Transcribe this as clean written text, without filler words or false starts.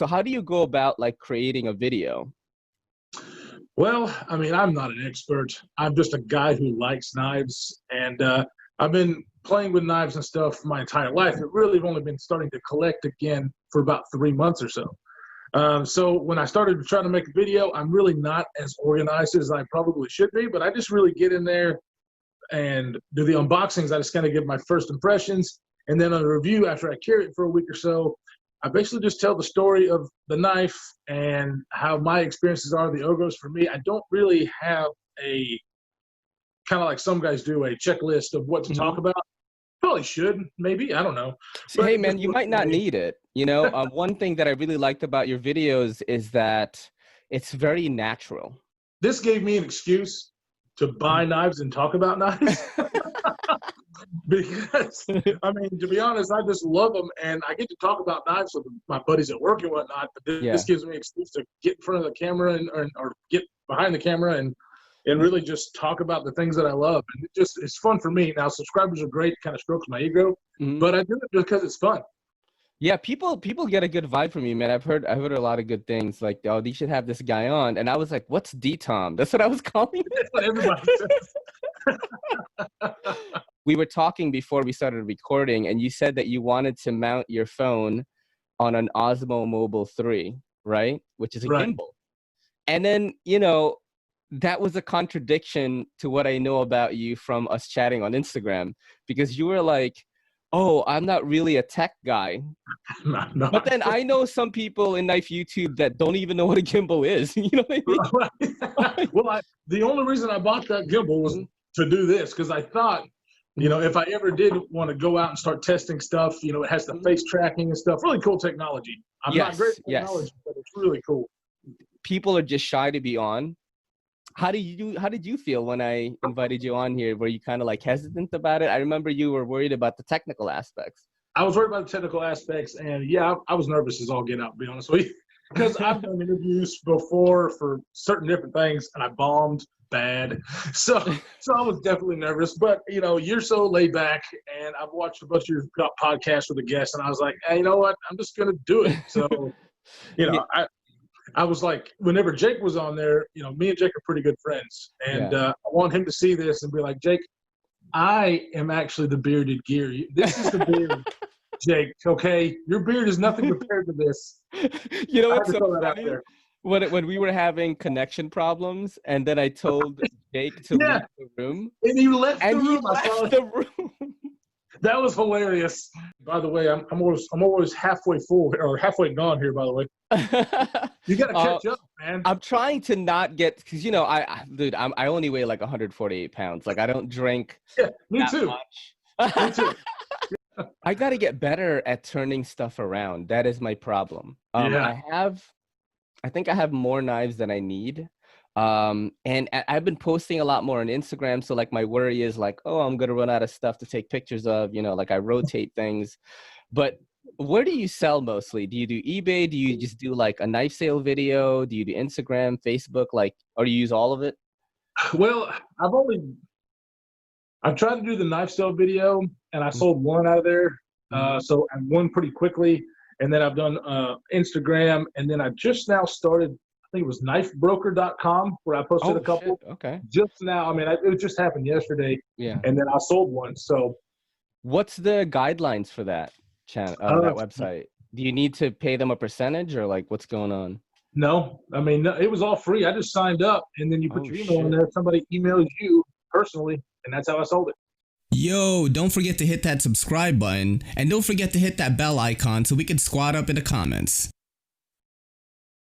So how do you go about like creating a video? Well, I mean, I'm not an expert. I'm just a guy who likes knives, and I've been playing with knives and stuff my entire life. I've really only been starting to collect again for about 3 months or so. So when I started trying to make a video, I'm really not as organized as I probably should be, but I just really get in there and do the unboxings. I just kind of give my first impressions, and then on a review after I carry it for a week or so, I basically just tell the story of the knife and how my experiences are, the Ogos for me. I don't really have a, kind of like some guys do, a checklist of what to talk about. Probably should, maybe, I don't know. So, hey man, you might not need it. You know, one thing that I really liked about your videos is that it's very natural. This gave me an excuse to buy knives and talk about knives. Because, I mean, to be honest, I just love them, and I get to talk about knives with my buddies at work and whatnot, but this gives me an excuse to get in front of the camera or get behind the camera and really just talk about the things that I love. And it's fun for me. Now, subscribers are great, kind of strokes my ego, but I do it because it's fun. Yeah, people get a good vibe from you, man. I've heard a lot of good things, like, oh, they should have this guy on. And I was like, what's DTOM? That's what I was calling it. That's what everybody says. We were talking before we started recording, and you said that you wanted to mount your phone on an Osmo Mobile 3, right? Which is a gimbal. And then, you know, that was a contradiction to what I know about you from us chatting on Instagram, because you were like, oh, I'm not really a tech guy. No. But then I know some people in Knife YouTube that don't even know what a gimbal is. You know what I mean? Well, the only reason I bought that gimbal was to do this, because I thought, you know, if I ever did want to go out and start testing stuff, you know, it has the face tracking and stuff. Really cool technology. I'm not great at technology, but it's really cool. People are just shy to be on. How did you feel when I invited you on here? Were you kind of like hesitant about it? I remember you were worried about the technical aspects. I was worried about the technical aspects, and yeah, I was nervous as all get out, to be honest with you, because I've done interviews before for certain different things, and I bombed bad. So I was definitely nervous, but you know, you're so laid back, and I've watched a bunch of your podcasts with the guests, and I was like, hey, you know what? I'm just going to do it. So, you know, I was like, whenever Jake was on there, you know, me and Jake are pretty good friends. And I want him to see this and be like, Jake, I am actually the bearded gear. This is the beard, Jake, okay? Your beard is nothing compared to this. You know what's so funny? When we were having connection problems, and then I told Jake to leave the room. And he left the room. He left the room. That was hilarious. By the way, I'm always halfway full, or halfway gone here, by the way. You got to catch up, man. I'm trying to not get, because, you know, I only weigh like 148 pounds. Like, I don't drink me too. Much. Me too. I got to get better at turning stuff around. That is my problem. I think I have more knives than I need. And I've been posting a lot more on Instagram. So like my worry is like, oh, I'm going to run out of stuff to take pictures of, you know, like I rotate things. But where do you sell mostly? Do you do eBay? Do you just do like a knife sale video? Do you do Instagram, Facebook? Like, or do you use all of it? Well, I've tried to do the knife sale video, and I sold one out of there. So I won pretty quickly. And then I've done Instagram, and then I just now started, I think it was knifebroker.com, where I posted a couple. Shit. Okay. Just now, I mean, it just happened yesterday. Yeah. And then I sold one. So, what's the guidelines for that channel, that website? Do you need to pay them a percentage, or like what's going on? No, I mean, it was all free. I just signed up, and then you put your email in there. Somebody emails you personally, and that's how I sold it. Yo, don't forget to hit that subscribe button, and don't forget to hit that bell icon so we can squad up in the comments.